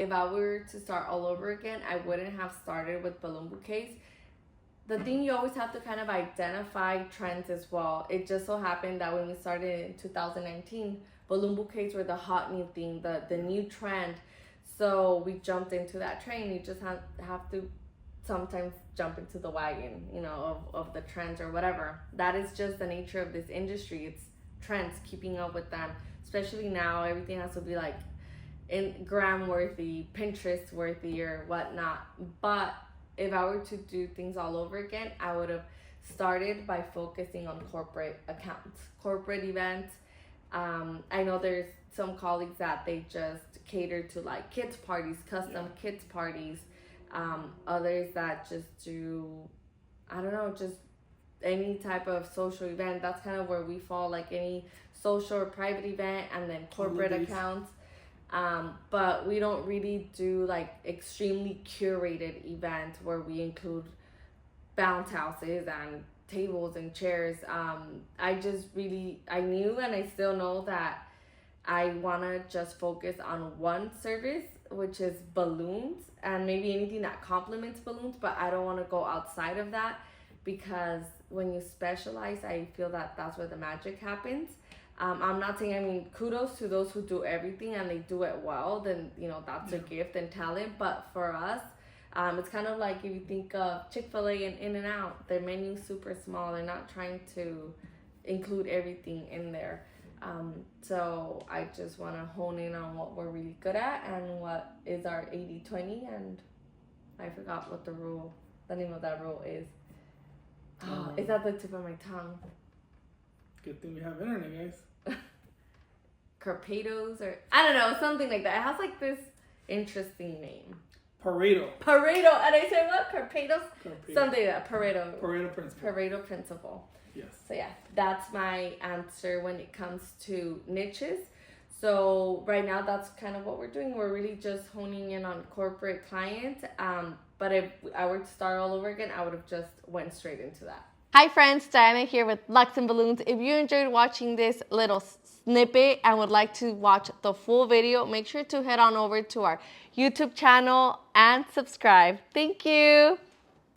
if I were to start all over again, I wouldn't have started with balloon bouquets. The thing, you always have to kind of identify trends as well. It just so happened that when we started in 2019, balloon bouquets were the hot new thing, the new trend. So we jumped into that train. You just have to sometimes jump into the wagon, of the trends or whatever. That is just the nature of this industry. It's trends, keeping up with them. Especially now, everything has to be like Instagram worthy, Pinterest worthy, or whatnot. But if I were to do things all over again, I would have started by focusing on corporate accounts, corporate events. I know there's some colleagues that they just cater to like kids parties, custom kids parties. Others that just do, I don't know, just any type of social event. That's kind of where we fall, like any social or private event, and then corporate accounts. But we don't really do like extremely curated events where we include bounce houses and tables and chairs. I knew and I still know that I want to just focus on one service, which is balloons, and maybe anything that complements balloons, but I don't want to go outside of that, because when you specialize, I feel that that's where the magic happens. I'm not saying, kudos to those who do everything and they do it well, then, that's a gift and talent. But for us, it's kind of like if you think of Chick-fil-A and In-N-Out, their menu's super small. They're not trying to include everything in there. So I just want to hone in on what we're really good at and what is our 80-20. And I forgot what the name of that rule is. It's at the tip of my tongue. Good thing we have internet, guys. Carpados, or I don't know, something like that. It has like this interesting name. Pareto. And I said what? Carpados? Something like that. Pareto principle. Pareto principle. Yes. So yeah, that's my answer when it comes to niches. So right now, that's kind of what we're doing. We're really just honing in on corporate clients. But if I were to start all over again, I would have just went straight into that. Hi friends, Diana here with Lux and Balloons. If you enjoyed watching this little snippet and would like to watch the full video, make sure to head on over to our YouTube channel and subscribe. Thank you.